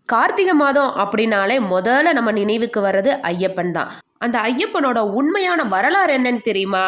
கார்த்திகை மாதம் அப்படின்னாலே முதல்ல நம்ம நினைவுக்கு வர்றது ஐயப்பன் தான். அந்த ஐயப்பனோட உண்மையான வரலாறு என்னன்னு தெரியுமா?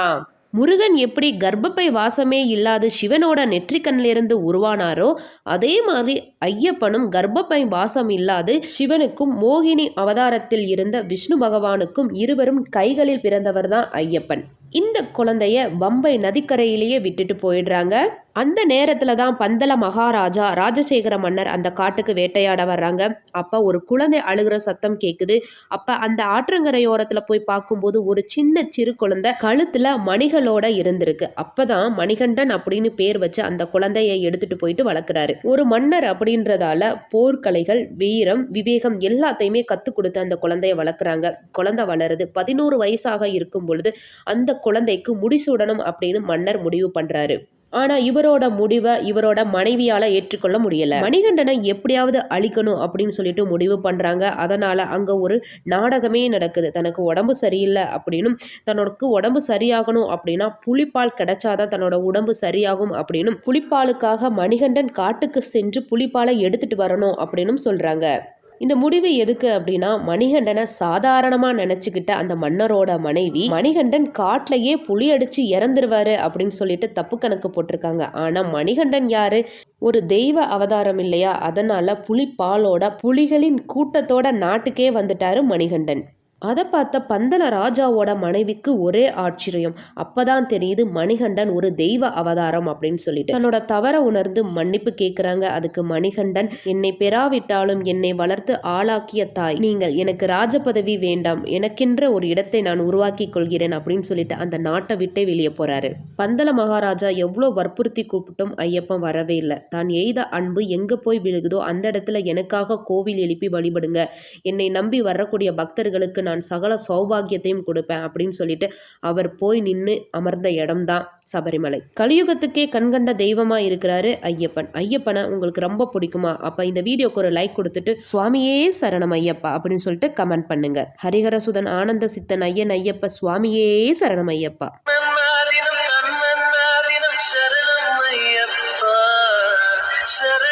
முருகன் எப்படி கர்ப்பப்பை வாசமே இல்லாத சிவனோட நெற்றிக்கண்ணிலிருந்து உருவானாரோ அதே மாதிரி ஐயப்பனும் கர்ப்பப்பை வாசம் இல்லாது சிவனுக்கும் மோகினி அவதாரத்தில் இருந்த விஷ்ணு பகவானுக்கும் இருவரும் கைகளில் பிறந்தவர் தான் ஐயப்பன். இந்த குழந்தைய பம்பை நதிக்கரையிலேயே விட்டுட்டு போயிடுறாங்க. அந்த நேரத்துல தான் பந்தல மகாராஜா ராஜசேகர மன்னர் அந்த காட்டுக்கு வேட்டையாட வர்றாங்க. அப்ப ஒரு குழந்தை அழுகிற சத்தம் கேக்குது. அப்ப அந்த ஆற்றங்கரையோரத்துல போய் பார்க்கும்போது ஒரு சின்ன சிறு குழந்தை கழுத்துல மணிகளோட இருந்திருக்கு. அப்பதான் மணிகண்டன் அப்படின்னு பேர் வச்சு அந்த குழந்தைய எடுத்துட்டு போயிட்டு வளர்க்குறாரு. ஒரு மன்னர் அப்படின்றதால போர்க்கலைகள், வீரம், விவேகம் எல்லாத்தையுமே கத்து கொடுத்து அந்த குழந்தைய வளர்க்குறாங்க. குழந்தை வளருது. 11 வயசாக இருக்கும் பொழுது அந்த குழந்தைக்கு முடிசூடணும் அப்படின்னு மன்னர் முடிவு பண்றாரு. ஆனா இவரோட முடிவை இவரோட மனைவியால ஏற்றுக்கொள்ள முடியல. மணிகண்டனை எப்படியாவது அழிக்கணும் அப்படின்னு சொல்லிட்டு முடிவு பண்றாங்க. அதனால அங்க ஒரு நாடகமே நடக்குது. தனக்கு உடம்பு சரியில்லை அப்படின்னும், தன்னோட உடம்பு சரியாகணும் அப்படின்னா புலிப்பால் கிடைச்சாதான் தன்னோட உடம்பு சரியாகும் அப்படின்னும், புலிப்பாலுக்காக மணிகண்டன் காட்டுக்கு சென்று புலிப்பாலை எடுத்துட்டு வரணும் அப்படின்னும் சொல்றாங்க. இந்த முடிவு எதுக்கு அப்படின்னா, மணிகண்டனை சாதாரணமா நினைச்சுக்கிட்ட அந்த மன்னரோட மனைவி மணிகண்டன் காட்டிலேயே புலி அடிச்சு இறந்துருவாரு அப்படின்னு சொல்லிட்டு தப்பு கணக்கு போட்டிருக்காங்க. ஆனா மணிகண்டன் யாரு? ஒரு தெய்வ அவதாரம் இல்லையா? அதனால புலிப்பாலோட புலிகளின் கூட்டத்தோட நாட்டுக்கே வந்துட்டாரு மணிகண்டன். அதை பார்த்த பந்தல ராஜாவோட மனைவிக்கு ஒரே ஆச்சரியம். அப்பதான் தெரியுது மணிகண்டன் ஒரு தெய்வ அவதாரம் அப்படின்னு சொல்லிட்டு தன்னோட தவற உணர்ந்து மன்னிப்பு கேட்குறாங்க. அதுக்கு மணிகண்டன், என்னை பெறாவிட்டாலும் என்னை வளர்த்து ஆளாக்கிய தாய் நீங்கள், எனக்கு ராஜ பதவி வேண்டாம், எனக்கென்ற ஒரு இடத்தை நான் உருவாக்கி கொள்கிறேன் அப்படின்னு சொல்லிட்டு அந்த நாட்டை விட்டே வெளியே போறாரு. பந்தல மகாராஜா எவ்வளோ வற்புறுத்தி கூப்பிட்டும் ஐயப்பன் வரவே இல்லை. தான் எய்த அன்பு எங்க போய் விழுகுதோ அந்த இடத்துல எனக்காக கோவில் எழுப்பி வழிபடுங்க, என்னை நம்பி வரக்கூடிய பக்தர்களுக்கு நான் சகல சௌபாகியத்தையும் கொடுப்பேன் அப்படின்னு சொல்லிட்டு அவர் போய் நின்று அமர்ந்த இடம்தான் சபரிமலை. கலியுகத்துக்கே கண்கண்ட தெய்வமா இருக்கிறாரு ஐயப்பன். ஐயப்பனை உங்களுக்கு ரொம்ப பிடிக்குமா? அப்ப இந்த வீடியோக்கு ஒரு லைக் கொடுத்துட்டு சுவாமியே சரணம் ஐயப்பா அப்படின்னு சொல்லிட்டு கமெண்ட் பண்ணுங்க. ஹரிஹரசுதன் ஆனந்த சித்தன் ஐயன் ஐயப்ப சுவாமியே சரணம் ஐயப்பா. சரணம் ஐயப்பா.